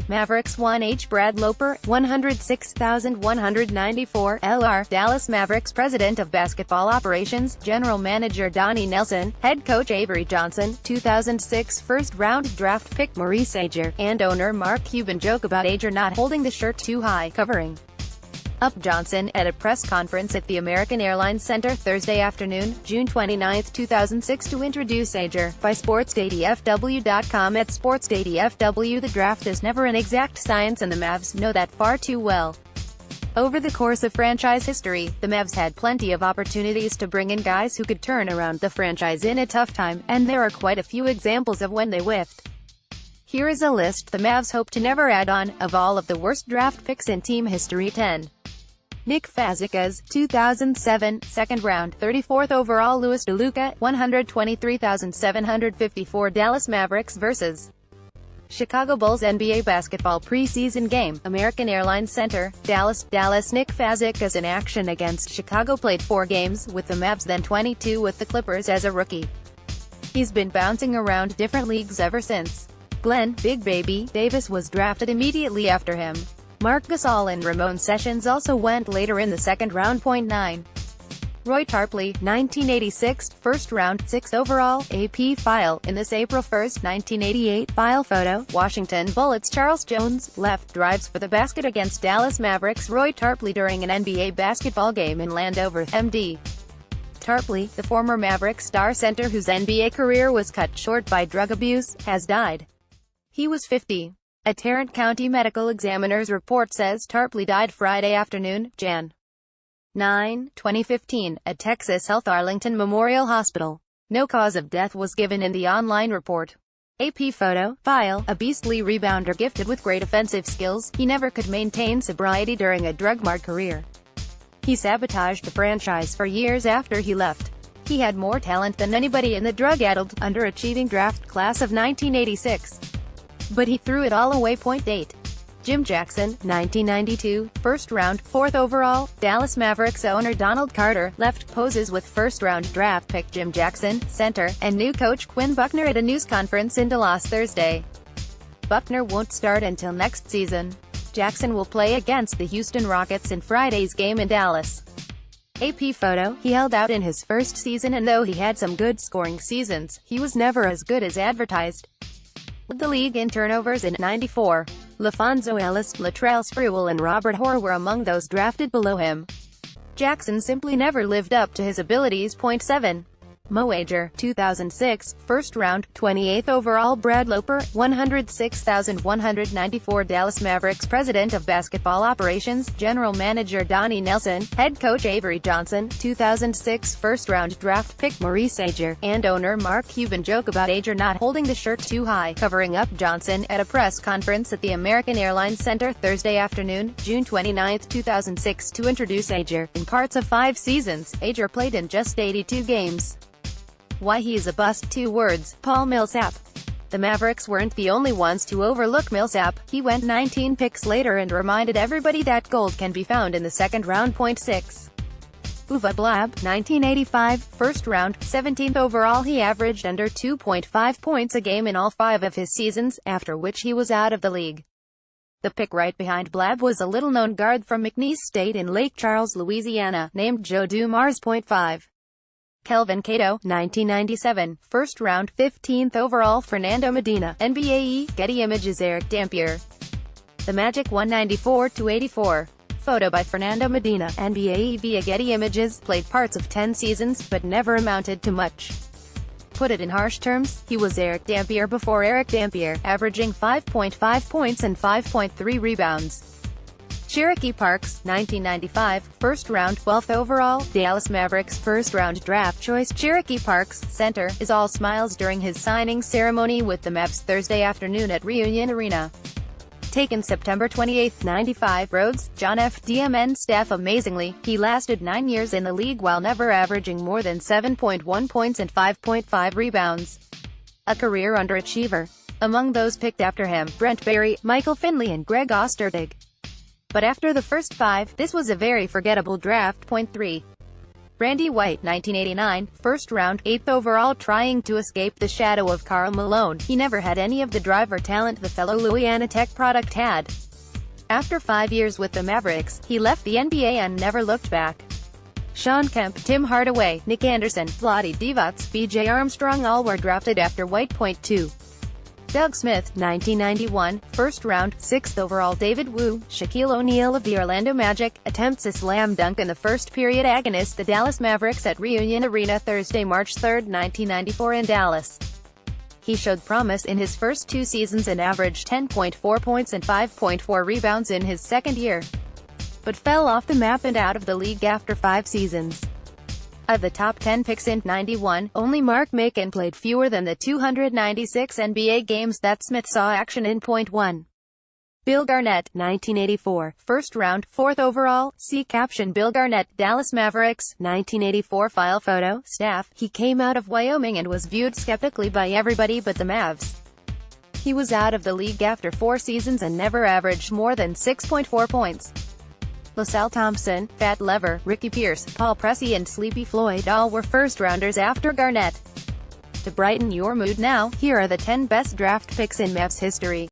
Mavericks 1H BRAD LOPER, 106,194 LR. Dallas Mavericks President of Basketball Operations, General Manager Donnie Nelson, Head Coach Avery Johnson, 2006 first-round draft pick Maurice Ager, and owner Mark Cuban joke about Ager not holding the shirt too high, covering up Johnson at a press conference at the American Airlines Center Thursday afternoon, June 29, 2006 to introduce Ager. By SportsDailyFW.com. At SportsDailyFW, the draft is never an exact science and the Mavs know that far too well. Over the course of franchise history, the Mavs had plenty of opportunities to bring in guys who could turn around the franchise in a tough time, and there are quite a few examples of when they whiffed. Here is a list the Mavs hope to never add on, of all of the worst draft picks in team history. 10. Nick Fazekas, 2007, second round, 34th overall. Louis DeLuca, 123,754. Dallas Mavericks vs. Chicago Bulls NBA basketball preseason game, American Airlines Center, Dallas. Nick Fazekas in action against Chicago played 4 games with the Mavs, then 22 with the Clippers as a rookie. He's been bouncing around different leagues ever since. Glenn "Big Baby" Davis was drafted immediately after him. Marc Gasol and Ramon Sessions also went later in the second round. 9. Roy Tarpley, 1986, first round, 6th overall. AP file. In this April 1, 1988 file photo, Washington Bullets Charles Jones, left, drives for the basket against Dallas Mavericks. Roy Tarpley during an NBA basketball game in Landover, MD. Tarpley, the former Mavericks star center whose NBA career was cut short by drug abuse, has died. He was 50. A Tarrant County Medical Examiner's report says Tarpley died Friday afternoon, Jan. 9, 2015, at Texas Health Arlington Memorial Hospital. No cause of death was given in the online report. AP photo, file, a beastly rebounder gifted with great offensive skills, he never could maintain sobriety during a drug-marred career. He sabotaged the franchise for years after he left. He had more talent than anybody in the drug-addled, underachieving draft class of 1986. But he threw it all away. 8. Jim Jackson, 1992, first round, 4th overall. Dallas Mavericks owner Donald Carter left poses with first-round draft pick Jim Jackson, center, and new coach Quinn Buckner at a news conference in Dallas Thursday. Buckner won't start until next season. Jackson will play against the Houston Rockets in Friday's game in Dallas. AP photo, he held out in his first season, and though he had some good scoring seasons, he was never as good as advertised. The league in turnovers in '94. LaFonso Ellis, Latrell Sprewell and Robert Horry were among those drafted below him. Jackson simply never lived up to his abilities. 7. Mo Ager, 2006, first round, 28th overall. BRAD LOPER, 106,194. Dallas Mavericks President of Basketball Operations, General Manager Donnie Nelson, Head Coach Avery Johnson, 2006 first-round draft pick Maurice Ager, and owner Mark Cuban joke about Ager not holding the shirt too high, covering up Johnson at a press conference at the American Airlines Center Thursday afternoon, June 29, 2006 to introduce Ager. In parts of 5 seasons, Ager played in just 82 games. Why he's a bust. 2 words, Paul Millsap. The Mavericks weren't the only ones to overlook Millsap. He went 19 picks later and reminded everybody that gold can be found in the second round. 6. Uva Blab, 1985, first round, 17th overall. He averaged under 2.5 points a game in all 5 of his seasons, after which he was out of the league. The pick right behind Blab was a little-known guard from McNeese State in Lake Charles, Louisiana, named Joe Dumars. 5. Kelvin Cato, 1997, first round, 15th overall. Fernando Medina, NBA. Getty Images. Eric Dampier. The Magic 194-84. Photo by Fernando Medina, NBA via Getty Images, played parts of 10 seasons, but never amounted to much. Put it in harsh terms, he was Eric Dampier before Eric Dampier, averaging 5.5 points and 5.3 rebounds. Cherokee Parks, 1995, first round, 12th overall. Dallas Mavericks first-round draft choice Cherokee Parks, center, is all smiles during his signing ceremony with the Mavs Thursday afternoon at Reunion Arena. Taken September 28, 95. Rhodes, John F. DMN staff. Amazingly, he lasted 9 years in the league while never averaging more than 7.1 points and 5.5 rebounds. A career underachiever. Among those picked after him, Brent Barry, Michael Finley and Greg Ostertag. But after the first 5, this was a very forgettable draft. 3. Randy White, 1989, first round, 8th overall. Trying to escape the shadow of Karl Malone, he never had any of the drive or talent the fellow Louisiana Tech product had. After 5 years with the Mavericks, he left the NBA and never looked back. Shawn Kemp, Tim Hardaway, Nick Anderson, Vlade Divac, B.J. Armstrong all were drafted after White. 2. Doug Smith, 1991, first round, 6th overall. David Wu, Shaquille O'Neal of the Orlando Magic, attempts a slam dunk in the first period against the Dallas Mavericks at Reunion Arena Thursday, March 3, 1994 in Dallas. He showed promise in his first 2 seasons and averaged 10.4 points and 5.4 rebounds in his second year, but fell off the map and out of the league after 5 seasons. Of the top 10 picks in '91, only Mark Macon played fewer than the 296 NBA games that Smith saw action in. 1. Bill Garnett, 1984, first round, 4th overall. See caption. Bill Garnett, Dallas Mavericks, 1984 file photo, staff. He came out of Wyoming and was viewed skeptically by everybody but the Mavs. He was out of the league after 4 seasons and never averaged more than 6.4 points. LaSalle Thompson, Fat Lever, Ricky Pierce, Paul Pressey and Sleepy Floyd all were first-rounders after Garnett. To brighten your mood now, here are the 10 best draft picks in Mavs history.